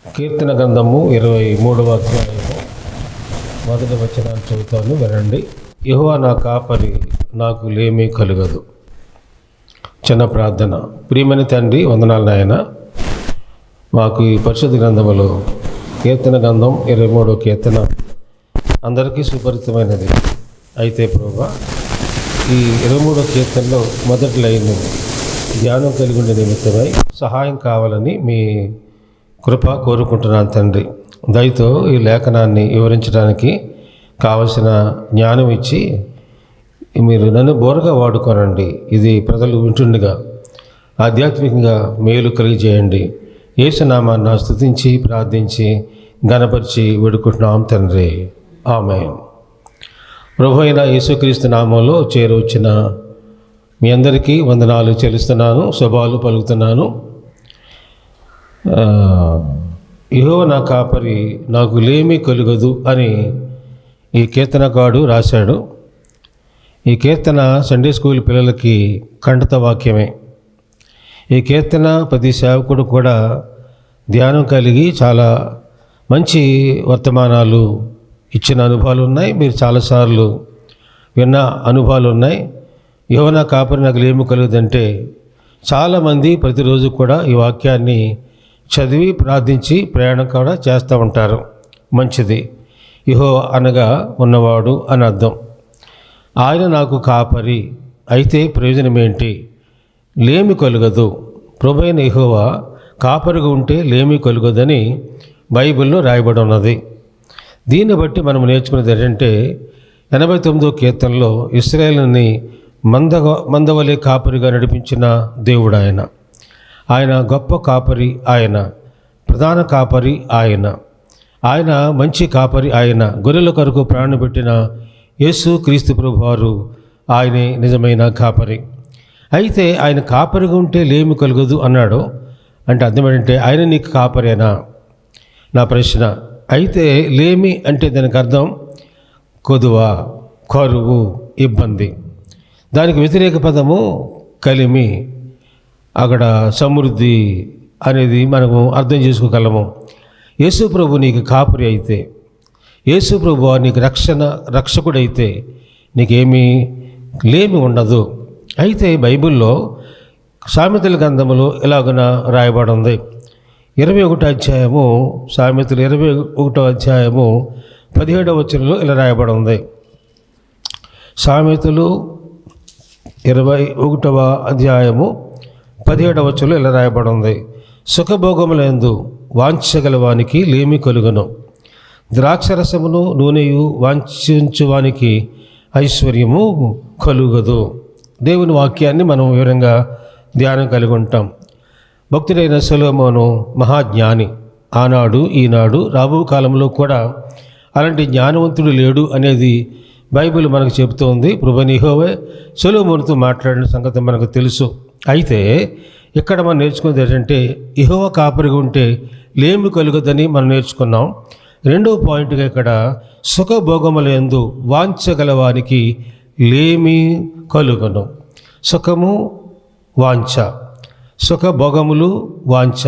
కీర్తన గ్రంథము 23వ అధ్యాయము మొదటి వచనాన్ని చదువుతాను, వినండి. యెహోవా నా కాపరి, నాకు లేమి కలుగదు. చిన్న ప్రార్థన. ప్రియమైన తండ్రి, వందనాలు నాయన. మాకు ఈ పరిశుద్ధ గ్రంథములో కీర్తన గ్రంథం 23వ కీర్తన అందరికీ సుపరిచితమైనది. అయితే ప్రభువా, ఈ 23వ కీర్తనలో మొదటి లైన్ ధ్యానం కలిగి ఉండే నిమిత్తమై సహాయం కావాలని మీ కృప కోరుకుంటున్నాను తండ్రి. దయతో ఈ లేఖనాన్ని వివరించడానికి కావలసిన జ్ఞానం ఇచ్చి మీరు నన్ను బోరగా వాడుకోనండి. ఇది ప్రజలు వింటుండగా ఆధ్యాత్మికంగా మేలు కలిగజేయండి. యేసు నామాన్ని స్తుతించి ప్రార్థించి ఘనపరిచి వేడుకుంటున్నాం తండ్రి. ఆమేన్. ప్రభు అయిన యేసుక్రీస్తు నామంలో చేరవచ్చిన మీ అందరికీ వందనాలు చెల్లిస్తున్నాను, శుభాలు పలుకుతున్నాను. యెహోవా నా కాపరి, నాకు లేమి కలుగదు అని ఈ కీర్తనకారుడు రాశాడు. ఈ కీర్తన సండే స్కూల్ పిల్లలకి ఖండిత వాక్యమే. ఈ కీర్తన ప్రతి సేవకుడు కూడా ధ్యానం కలిగి చాలా మంచి వర్తమానాలు ఇచ్చిన అనుభవాలు ఉన్నాయి. మీరు చాలాసార్లు విన్న అనుభవాలు ఉన్నాయి. యెహోవా నా కాపరి, నాకు లేమి కలుగుదంటే చాలామంది ప్రతిరోజు కూడా ఈ వాక్యాన్ని చదివి ప్రార్థించి ప్రయాణం కూడా చేస్తూ ఉంటారు. మంచిది. యెహోవా అనగా ఉన్నవాడు అని అర్థం. ఆయన నాకు కాపరి అయితే ప్రయోజనం ఏంటి? లేమి కలుగదు. ప్రభువైన యెహోవా కాపరిగా ఉంటే లేమి కలుగదని బైబిల్లో రాయబడి ఉన్నది. దీన్ని బట్టి మనం నేర్చుకునేది ఏంటంటే 89వ కీర్తనలో ఇశ్రాయేలుని మందవలే కాపరిగా నడిపించిన దేవుడు ఆయన. ఆయన గొప్ప కాపరి, ఆయన ప్రధాన కాపరి, ఆయన మంచి కాపరి, ఆయన గొర్రెల కొరకు ప్రాణం పెట్టిన యేసు క్రీస్తు ప్రభువారు ఆయనే నిజమైన కాపరి. అయితే ఆయన కాపరిగా ఉంటే లేమి కలుగదు అన్నాడు. అంటే అర్థం ఏంటంటే ఆయన నీకు కాపరేనా? నా ప్రశ్న. అయితే లేమి అంటే దానికి అర్థం కొదువ, కరువు, ఇబ్బంది. దానికి వ్యతిరేక పదము కలిమి, అక్కడ సమృద్ధి అనేది మనము అర్థం చేసుకోగలము. యేసు ప్రభు నీకు కాపరి అయితే, యేసు ప్రభు నీకు రక్షకుడైతే నీకేమీ లేమి ఉండదు. అయితే బైబిల్లో సామెతల గ్రంథములో ఇలాగున రాయబడి ఉంది. 21వ అధ్యాయము, సామెతలు 21వ అధ్యాయము 17వ వచనంలో ఇలా రాయబడి ఉంది. సామెతలు 21వ అధ్యాయము 17వ వచనంలో ఇలా రాయబడి ఉంది. సుఖభోగములందు వాంఛగలవానికి లేమి కలుగును, ద్రాక్షరసమును నూనెయు వాంఛించువానికి ఐశ్వర్యము కలుగదు. దేవుని వాక్యాన్ని మనం వివరంగా ధ్యానం కలిగి ఉంటాం. భక్తుడైన సొలొమోను మహాజ్ఞాని. ఆనాడు, ఈనాడు, రాబో కాలంలో కూడా అలాంటి జ్ఞానవంతుడు లేడు అనేది బైబిల్ మనకు చెబుతోంది. ప్రభువైన యెహోవా సొలొమోనుతో మాట్లాడిన సంగతి మనకు తెలుసు. అయితే ఇక్కడ మనం నేర్చుకునేది ఏంటంటే యెహోవా కాపరిగా ఉంటే లేమి కలుగదని మనం నేర్చుకున్నాం. రెండవ పాయింట్గా ఇక్కడ సుఖభోగములందు వాంఛగలవానికి లేమి కలుగను. సుఖము, వాంఛ, సుఖభోగములు, వాంఛ,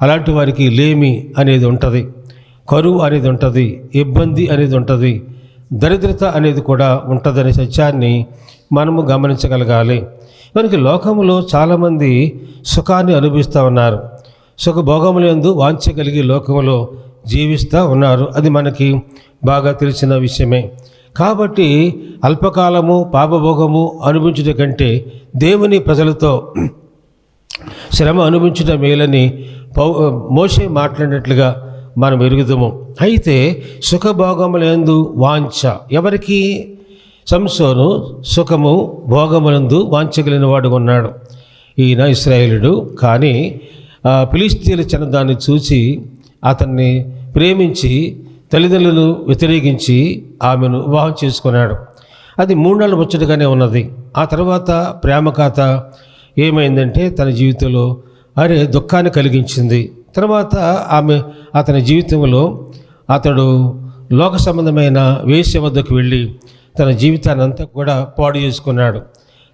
అలాంటి వారికి లేమి అనేది ఉంటుంది, కరువు అనేది ఉంటుంది, ఇబ్బంది అనేది ఉంటుంది, దరిద్రత అనేది కూడా ఉంటుందనే సత్యాన్ని మనము గమనించగలగాలి. మనకి లోకంలో చాలామంది సుఖాన్ని అనుభవిస్తూ ఉన్నారు. సుఖభోగములందు వాంఛ కలిగి లోకంలో జీవిస్తూ ఉన్నారు. అది మనకి బాగా తెలిసిన విషయమే. కాబట్టి అల్పకాలము పాపభోగము అనుభవించుట కంటే దేవుని ప్రజలతో శ్రమ అనుభవించుట మేలని మోషే మాట్లాడినట్లుగా మనం ఎరుగుదాము. అయితే సుఖభోగములందు వాంఛ ఎవరికి? సంసోను సుఖము భోగములందు వాంఛగలిగిన వాడు ఉన్నాడు. ఈయన ఇశ్రాయేలుడు. కానీ ఫిలిష్తీయుల చిన్నదాన్ని చూసి అతన్ని ప్రేమించి తల్లిదండ్రులను వ్యతిరేకించి ఆమెను వివాహం చేసుకున్నాడు. అది 3 నెలల ముచ్చటగానే ఉన్నది. ఆ తర్వాత ప్రేమ కథ ఏమైందంటే తన జీవితంలో దుఃఖాన్ని కలిగించింది. తర్వాత అతని జీవితంలో అతడు లోక సంబంధమైన వేశ్య వద్దకు వెళ్ళి తన జీవితాన్ని అంతా కూడా పాడు చేసుకున్నాడు.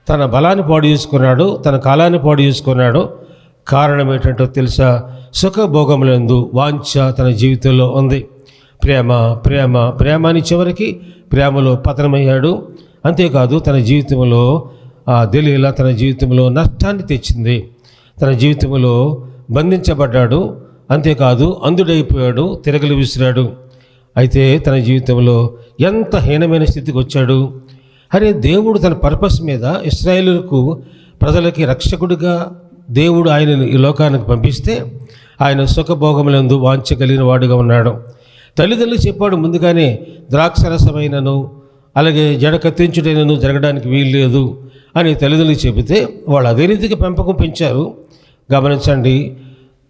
తన బలాన్ని పాడు చేసుకున్నాడు, తన కాలాన్ని పాడు చేసుకున్నాడు, కారణం ఏంటంటో తెలుసా? సుఖభోగములందు వాంఛ తన జీవితంలో ఉంది. ప్రేమ ప్రేమ ప్రేమ అని చివరికి ప్రేమలో పతనమయ్యాడు. అంతేకాదు తన జీవితంలో దెలీలా తన జీవితంలో నష్టాన్ని తెచ్చింది. తన జీవితంలో బంధించబడ్డాడు. అంతేకాదు అంధుడైపోయాడు, తిరగలి విసిరాడు. అయితే తన జీవితంలో ఎంత హీనమైన స్థితికి వచ్చాడు. అరే, దేవుడు తన పర్పస్ మీద ఇశ్రాయేలులకు ప్రజలకి రక్షకుడిగా దేవుడు ఆయనను ఈ లోకానికి పంపిస్తే ఆయన సుఖభోగములందు వాంఛ కలిగిన వాడుగా ఉన్నాడు. తల్లిదండ్రులు చెప్పాడు ముందుగానే, ద్రాక్షరసమైనను అలాగే జడ కత్తించుటైనను జరగడానికి వీలు లేదు అని తల్లిదండ్రులు చెబితే వాళ్ళు అదే రీతిగా పెంపకం పెంచారు. గమనించండి,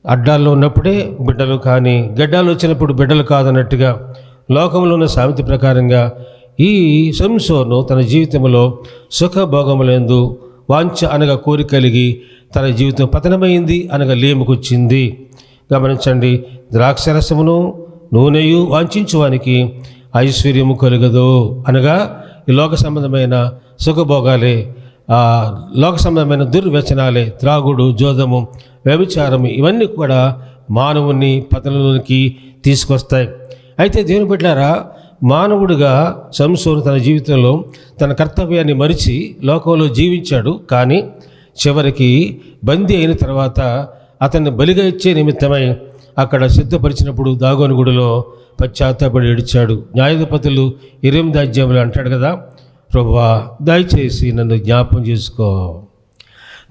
అడ్డాల్లో ఉన్నప్పుడే బిడ్డలు కానీ గడ్డాలు వచ్చినప్పుడు బిడ్డలు కాదన్నట్టుగా లోకంలో ఉన్న సామెత ప్రకారంగా ఈ సంసోను తన జీవితంలో సుఖభోగములందు వాంఛ అనగా కోరిక కలిగి తన జీవితం పతనమైంది అనగా లేముకొచ్చింది. గమనించండి, ద్రాక్షరసమును నూనెయు వాంఛించువానికి ఐశ్వర్యము కలుగదు అనగా ఈ లోక సంబంధమైన సుఖభోగాలే, లోక సంబంధమైన దుర్వ్యసనాలే, త్రాగుడు, జోదము, వ్యభిచారము ఇవన్నీ కూడా మానవుని పతనంలోనికి తీసుకొస్తాయి. అయితే దేవుని బిడ్డలారా, మానవుడిగా సంసోను తన జీవితంలో తన కర్తవ్యాన్ని మరిచి లోకంలో జీవించాడు. కానీ చివరికి బందీ అయిన తర్వాత అతన్ని బలిగా ఇచ్చే నిమిత్తమై అక్కడ సిద్ధపరిచినప్పుడు దాగోను గుడిలో పశ్చాత్తాపడి ఏడిచాడు. న్యాయాధిపతులు 8వ అధ్యాయంలో అంటాడు కదా, ప్రభువా దయచేసి నన్ను జ్ఞాపం చేసుకో,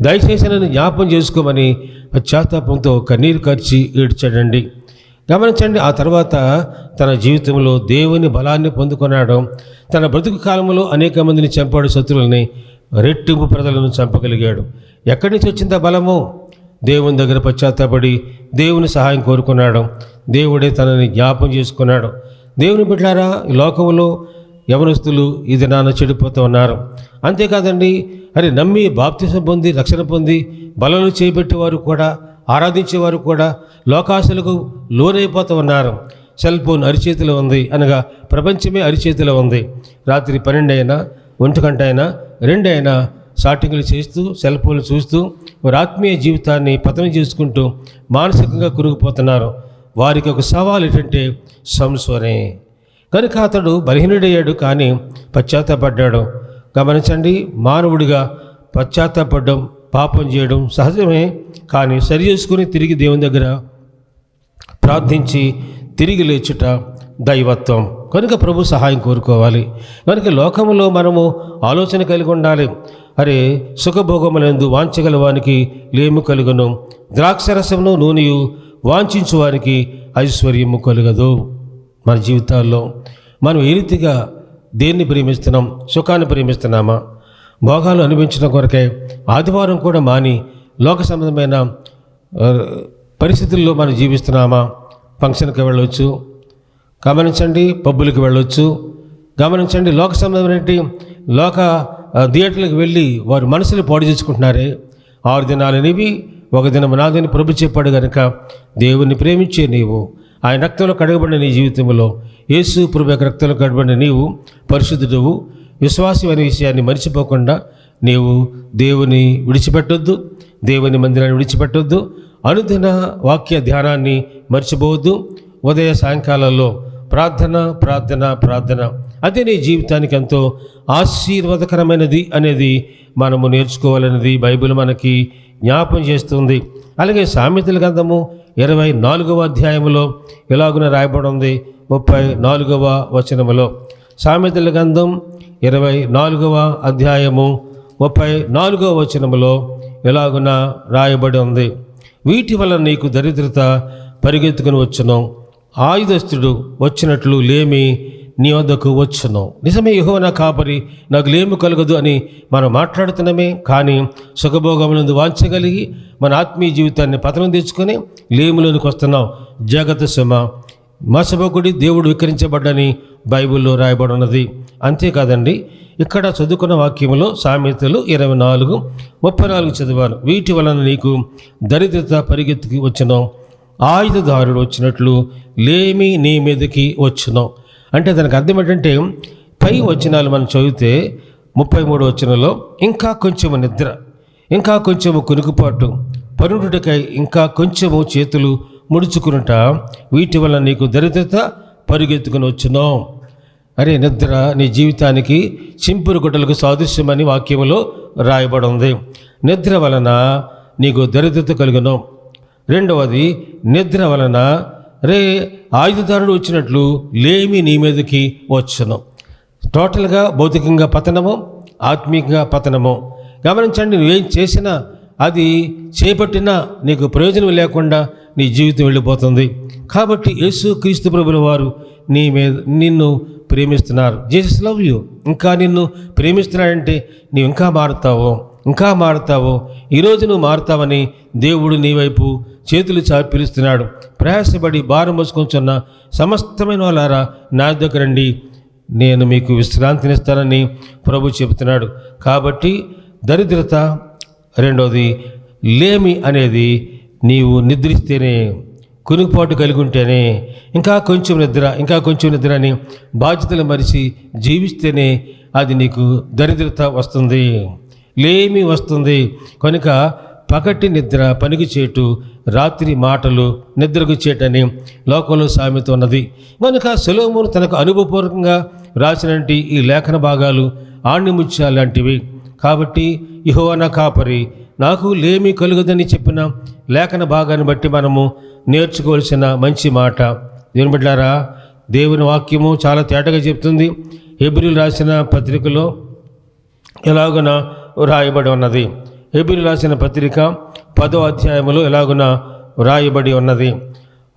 దయచేసి నన్ను జ్ఞాపం చేసుకోమని పశ్చాత్తాపంతో కన్నీరు కార్చి ఏడ్చాడండి. గమనించండి, ఆ తర్వాత తన జీవితంలో దేవుని బలాన్ని పొందుకున్నాడు. తన బ్రతుకు కాలంలో అనేక మందిని చంపాడు, శత్రువుల్ని, రెట్టింపు ప్రజలను చంపగలిగాడు. ఎక్కడి నుంచి వచ్చిందా బలము? దేవుని దగ్గర పశ్చాత్తాపడి దేవుని సహాయం కోరుకున్నాడు. దేవుడే తనని జ్ఞాపం చేసుకున్నాడు. దేవుని బిడ్డలారా, ఈ లోకంలో యవనస్తులు ఈ దినాన చెడిపోతూ ఉన్నారు. అంతేకాదండి, అది నమ్మి బాప్తిసం పొంది రక్షణ పొంది బలలో చేపెట్టేవారు కూడా, ఆరాధించేవారు కూడా లోకాశలకు లోనైపోతూ ఉన్నారు. సెల్ ఫోన్ అరిచేతిలో ఉంది అనగా ప్రపంచమే అరిచేతిలో ఉంది. రాత్రి 12 అయినా 1 గంట అయినా 2 అయినా షాటింగ్లు చేస్తూ సెల్ ఫోన్లు చూస్తూ వారి ఆత్మీయ జీవితాన్ని పతనం చేసుకుంటూ మానసికంగా కురుగుపోతున్నారు. వారికి ఒక సవాల్ ఏంటంటే సంసోనే. కనుక అతడు బలహీనుడయ్యాడు, కానీ పశ్చాత్తాపడ్డాడు. గమనించండి, మానవుడిగా పశ్చాత్తాపడడం, పాపం చేయడం సహజమే. కానీ సరి చేసుకుని తిరిగి దేవుని దగ్గర ప్రార్థించి తిరిగి లేచుట దైవత్వం. కనుక ప్రభు సహాయం కోరుకోవాలి. కనుక లోకంలో మనము ఆలోచన కలిగి ఉండాలి. అరే, సుఖభోగములందు వాంఛగల వానికి లేము కలుగును, ద్రాక్షరసమును నూనెయు వాంఛించు వారికి ఐశ్వర్యము కలుగదు. మన జీవితాల్లో మనం ఏ రీతిగా దేన్ని ప్రేమిస్తున్నాం? సుఖాన్ని ప్రేమిస్తున్నామా? భోగాలు అనిపించడం కొరకే ఆదివారం కూడా మాని లోక సంబంధమైన పరిస్థితుల్లో మనం జీవిస్తున్నామా? ఫంక్షన్కి వెళ్ళవచ్చు, గమనించండి, పబ్బులకు వెళ్ళవచ్చు, గమనించండి, లోక సంబంధమైన లోక థియేటర్లకు వెళ్ళి వారు మనసుని పాడు చేసుకుంటున్నారే. 6 దినాలనివి 1 దినం నాదని ప్రభు చెప్పాడు. కనుక దేవుణ్ణి ప్రేమించే నీవు, ఆయన రక్తంలో కడగబడిన నీ జీవితంలో, యేసు ప్రభు యొక్క రక్తంలో కడగబడిన నీవు పరిశుద్ధుడువు, విశ్వాసం అనే విషయాన్ని మర్చిపోకుండా నీవు దేవుని విడిచిపెట్టొద్దు, దేవుని మందిరాన్ని విడిచిపెట్టొద్దు, అనుదిన వాక్య ధ్యానాన్ని మర్చిపోవద్దు. ఉదయ సాయంకాలాల్లో ప్రార్థన ప్రార్థన ప్రార్థన, అదే నీ జీవితానికి ఎంతో ఆశీర్వాదకరమైనది అనేది మనము నేర్చుకోవాలనేది బైబిల్ మనకి జ్ఞాపం చేస్తుంది. అలాగే సామెతల గ్రంథము 24వ అధ్యాయంలో ఎలాగున రాయబడి ఉంది, 34వ వచనములో. సామెతల గ్రంథం 24వ అధ్యాయము 34వ వచనములో ఎలాగున రాయబడి ఉంది, వీటి వల్ల నీకు దరిద్రత పరిగెత్తుకుని వచ్చును, ఆయుధస్తుడు వచ్చినట్లు లేమి నీ వద్దకు వచ్చును. నిజమే, యెహోవా నా కాపరి, నాకు లేమి కలగదు అని మనం మాట్లాడుతున్నామే. కానీ సుఖభోగములందు వాంఛగలిగి మన ఆత్మీయ జీవితాన్ని పతనం తెచ్చుకొని లేములోనికి వస్తున్నాం. జాగ్రత్త సుమ, మోసపోకుడి, దేవుడు వికరించబడ్డని బైబిల్లో రాయబడి ఉన్నది. అంతేకాదండి, ఇక్కడ చదువుకున్న వాక్యంలో సామెతలు 24:34 చదివాను. వీటి వలన నీకు దరిద్రత పరిగెత్తుకి వచ్చును, ఆయుధదారుడు వచ్చినట్లు లేమి నీ మీదకి వచ్చును. అంటే దానికి అర్థం ఏంటంటే, పై వచనాలు మనం చదివితే 33వ వచనంలో ఇంకా కొంచెము నిద్ర, ఇంకా కొంచెము కునుకుపాటు, పరుడుటకై ఇంకా కొంచెము చేతులు ముడుచుకునుట, వీటి వల్ల నీకు దరిద్రత పరుగెత్తుకుని వచ్చును. అరే నిద్ర నీ జీవితానికి చింపురు గుడ్డలకు సాదృశ్యమని వాక్యములో రాయబడి ఉంది. నిద్ర వలన నీకు దరిద్రత కలుగును. రెండవది, నిద్ర వలన ఆయుధదారుడు వచ్చినట్లు లేమి నీ మీదకి వచ్చును. టోటల్గా భౌతికంగా పతనము, ఆత్మీయంగా పతనము. గమనించండి, నువ్వేం చేసినా అది చేపట్టినా నీకు ప్రయోజనం లేకుండా నీ జీవితం వెళ్ళిపోతుంది. కాబట్టి యేసు క్రీస్తు ప్రభుల వారు నిన్ను ప్రేమిస్తున్నారు. Jesus love you. ఇంకా నిన్ను ప్రేమిస్తున్నాడంటే నీవు ఇంకా మారుతావో. ఈరోజు నువ్వు మారుతావని దేవుడు నీ వైపు చేతులు చాపి పిలుస్తున్నాడు. ప్రయాసపడి భారం మోసుకొంచున్న సమస్తమైన వాళ్ళారా నా దగ్గర రండి, నేను మీకు విశ్రాంతినిస్తానని ప్రభు చెబుతున్నాడు. కాబట్టి దరిద్రత, రెండవది లేమి అనేది నీవు నిద్రిస్తేనే, కునుకుపాటు కలిగి ఉంటేనే, ఇంకా కొంచెం నిద్ర అని బాధ్యతలు మరిచి జీవిస్తేనే అది నీకు దరిద్రత వస్తుంది, లేమి వస్తుంది. కనుక పగటి నిద్ర పనికి చేటు, రాత్రి మాటలు నిద్రకు చేటని లోకంలో సామెత ఉన్నది. కనుక సొలొమోను తనకు అనుభవపూర్వకంగా రాసినటువంటి ఈ లేఖన భాగాలు ఆణిముత్యాలు లాంటివి. కాబట్టి యెహోవా నా కాపరి, నాకు లేమి కలుగదని చెప్పిన లేఖన భాగాన్ని బట్టి మనము నేర్చుకోవాల్సిన మంచి మాట. దేవుని బిడ్డలారా, దేవుని వాక్యము చాలా తేటగా చెప్తుంది. హెబ్రీయులు రాసిన పత్రికలో ఎలాగున రాయబడి ఉన్నది. హెబ్రీయులు రాసిన పత్రిక 10వ అధ్యాయములో ఎలాగున రాయబడి ఉన్నది.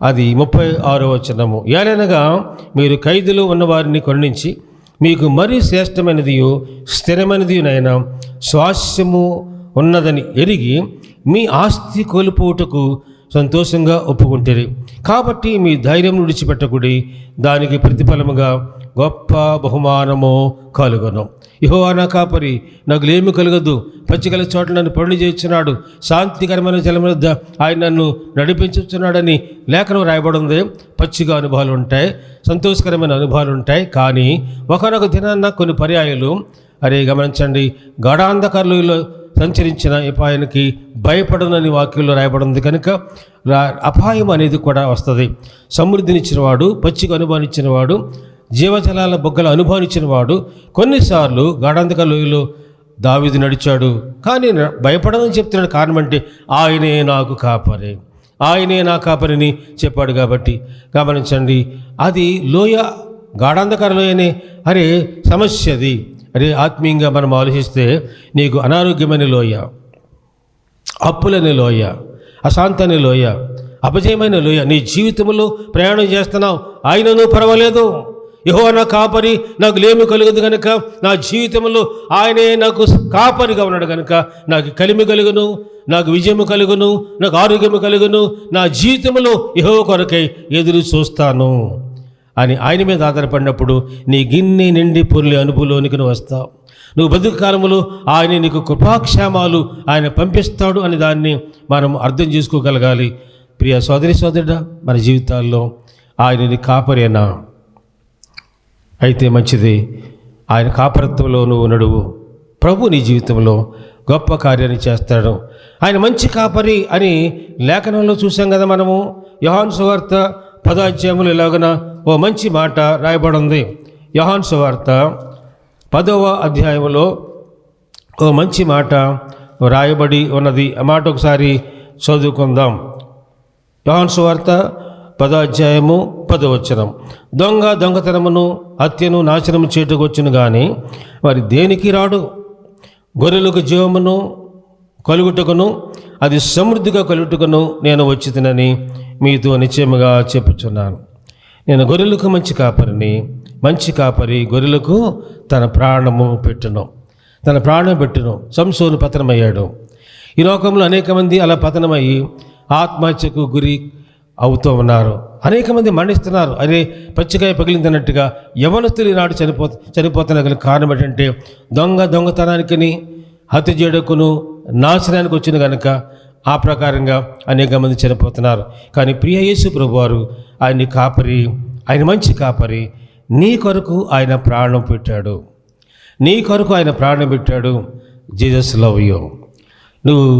అది 36వ వచనము. ఏలనగా మీరు ఖైదులో ఉన్నవారిని కరుణించి మీకు మరీ శ్రేష్టమైనదియు స్థిరమైనదియునైనా స్వాస్యము ఉన్నదని ఎరిగి మీ ఆస్తి కోల్పోవుటకు సంతోషంగా ఒప్పుకుంటారు. కాబట్టి మీ ధైర్యం విడిచిపెట్టకుడి, దానికి ప్రతిఫలముగా గొప్ప బహుమానము కలుగును. యెహోవా నా కాపరి, నాకు లేమి కలగదు. పచ్చికల చోట్ల నన్ను పరుని చేస్తున్నాడు, శాంతికరమైన జలం వద్ద ఆయన నన్ను నడిపించుతున్నాడని లేఖనం రాయబడి ఉంది. పచ్చిగా అనుభవాలు ఉంటాయి, సంతోషకరమైన అనుభవాలు ఉంటాయి. కానీ ఒకనొక దినాన్న కొన్ని పర్యాయాలు గమనించండి, గాఢాంధకారులలో సంచరించిన అపాయానికి భయపడనని వాక్యంలో రాయబడింది. కనుక అపాయం అనేది కూడా వస్తుంది. సమృద్ధినిచ్చినవాడు, పచ్చిక అనుభవాన్నిచ్చినవాడు, జీవజలాల బొగ్గల అనుభవాన్నిచ్చినవాడు కొన్నిసార్లు గాఢాంధకార లోయలో దావీదు నడిచాడు. కానీ భయపడనని చెప్తున్నాడు. కారణం అంటే ఆయనే నాకు కాపరి, ఆయనే నా కాపరిని చెప్పాడు. కాబట్టి గమనించండి, అది లోయ, గాఢాంధకార లోయనే సమస్యది. ఆత్మీయంగా మనం ఆలోచిస్తే నీకు అనారోగ్యమైన లోయ, అప్పులనే లోయ, అశాంతనే లోయ, అపజయమైన లోయ నీ జీవితంలో ప్రయాణం చేస్తున్నావు. ఆయనను పర్వాలేదు, యెహోవా నా కాపరి, నాకు లేమి కలుగుదు కనుక నా జీవితంలో ఆయనే నాకు కాపరిగా ఉన్నాడు కనుక నాకు కలిమి కలుగును, నాకు విజయము కలుగును, నాకు ఆరోగ్యము కలుగును, నా జీవితంలో యెహోవా కొరకై ఎదురు చూస్తాను అని ఆయన మీద ఆధారపడినప్పుడు నీ గిన్నె నిండి పొర్లి అనుభవంలోనికి నువ్వు వస్తావు. నువ్వు బతుకు కాలంలో ఆయన నీకు కృపాక్షేమాలు ఆయన పంపిస్తాడు అని దాన్ని మనం అర్థం చేసుకోగలగాలి. ప్రియ సోదరి సోదరుడా, మన జీవితాల్లో ఆయన నీ కాపరేనా? అయితే మంచిది. ఆయన కాపరత్వంలో నువ్వు నడువు, ప్రభు నీ జీవితంలో గొప్ప కార్యాన్ని చేస్తాడు. ఆయన మంచి కాపరి అని లేఖనంలో చూసాం కదా మనము. యోహాను సువార్త 10వ అధ్యాయములో ఎలాగన ఓ మంచి మాట రాయబడి ఉంది. యోహాను సువార్త 10వ అధ్యాయంలో ఓ మంచి మాట రాయబడి ఉన్నది. ఆ మాట ఒకసారి చదువుకుందాం. యోహాను సువార్త 10వ అధ్యాయము 10వ వచనం. దొంగ దొంగతనమును హత్యను నాశనము చేటుకు వచ్చును కానీ మరి దేనికి రాడు. గొర్రెలకు జీవమును కలుగుటకును అది సమృద్ధిగా కలుగుటకును నేను వచ్చితినని మీతో నిశ్చయముగా చెప్పుచున్నాను. నేను గొర్రెలకు మంచి కాపరిని. మంచి కాపరి గొర్రెలకు తన ప్రాణము పెట్టును, తన ప్రాణం పెట్టును. సంసోను పతనమయ్యాడు. ఈ లోకంలో అనేక మంది అలా పతనమయ్యి ఆత్మహత్యకు గురి అవుతూ ఉన్నారు. అనేక మంది మరణిస్తున్నారు. పచ్చికాయ పగిలిందన్నట్టుగా యవనస్తులు ఈనాడు చనిపోతున్న గల కారణం ఏంటంటే దొంగతనానికి, హత్య చేయడకును, నాశనానికి వచ్చిన కనుక ఆ ప్రకారంగా అనేక మంది చనిపోతున్నారు. కానీ ప్రియ యేసు ప్రభువారు ఆయన కాపరి, ఆయన మంచి కాపరి. నీ కొరకు ఆయన ప్రాణం పెట్టాడు, నీ కొరకు ఆయన ప్రాణం పెట్టాడు. Jesus love you. నువ్వు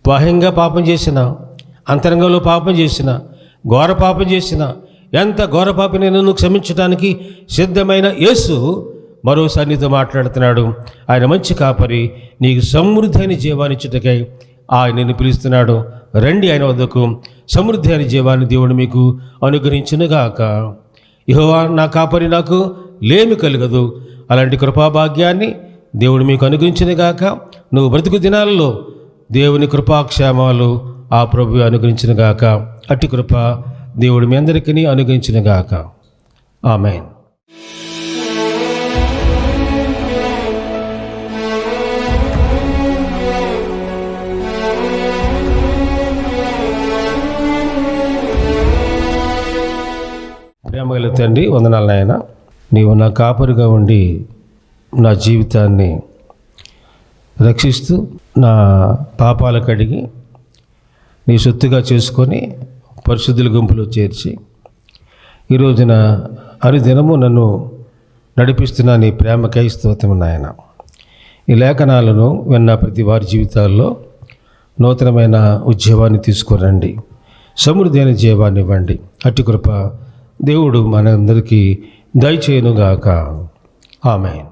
బాహ్యంగా పాపం చేసిన, అంతరంగంలో పాపం చేసిన, ఘోర పాపం చేసిన, ఎంత ఘోర పాపిని నన్ను క్షమించడానికి సిద్ధమైన యేసు మరోసారి నీతో మాట్లాడుతున్నాడు. ఆయన మంచి కాపరి, నీకు సమృద్ధి అయిన జీవాన్నిచ్చుటకై ఆయన నిన్ను పిలుస్తున్నాడు. రండి ఆయన వద్దకు. సమృద్ధి అయిన జీవాన్ని దేవుడు మీకు అనుగ్రహించునుగాక. యెహోవా నా కాపరి, నాకు లేమి కలగదు. అలాంటి కృపాభాగ్యాన్ని దేవుడు మీకు అనుగ్రహించునుగాక. నువ్వు బ్రతుకు దినాలలో దేవుని కృపాక్షేమాలు ఆ ప్రభువు అనుగ్రహించునుగాక. అట్టి కృప దేవుడు మీ అందరికీ అనుగ్రహించునుగాక. ఆమేన్. ప్రేమగల తండ్రి, వందనాలు నాయన. నీవు నా కాపరిగా ఉండి నా జీవితాన్ని రక్షిస్తూ నా పాపాలు కడిగి నీ సొత్తుగా చేసుకొని పరిశుద్ధుల గుంపులో చేర్చి ఈ రోజున అనుదినము నన్ను నడిపిస్తున్న నీ ప్రేమకై స్తోత్రం నాయన. ఈ లేఖనాలను విన్న ప్రతి వారి జీవితాల్లో నూతనమైన ఉద్యోగాన్ని తీసుకురండి, సమృద్ధి అయిన జీవాన్ని ఇవ్వండి. అట్టి కృప దేవుడు మనందరికీ దయచేయునుగాక. ఆమేన్.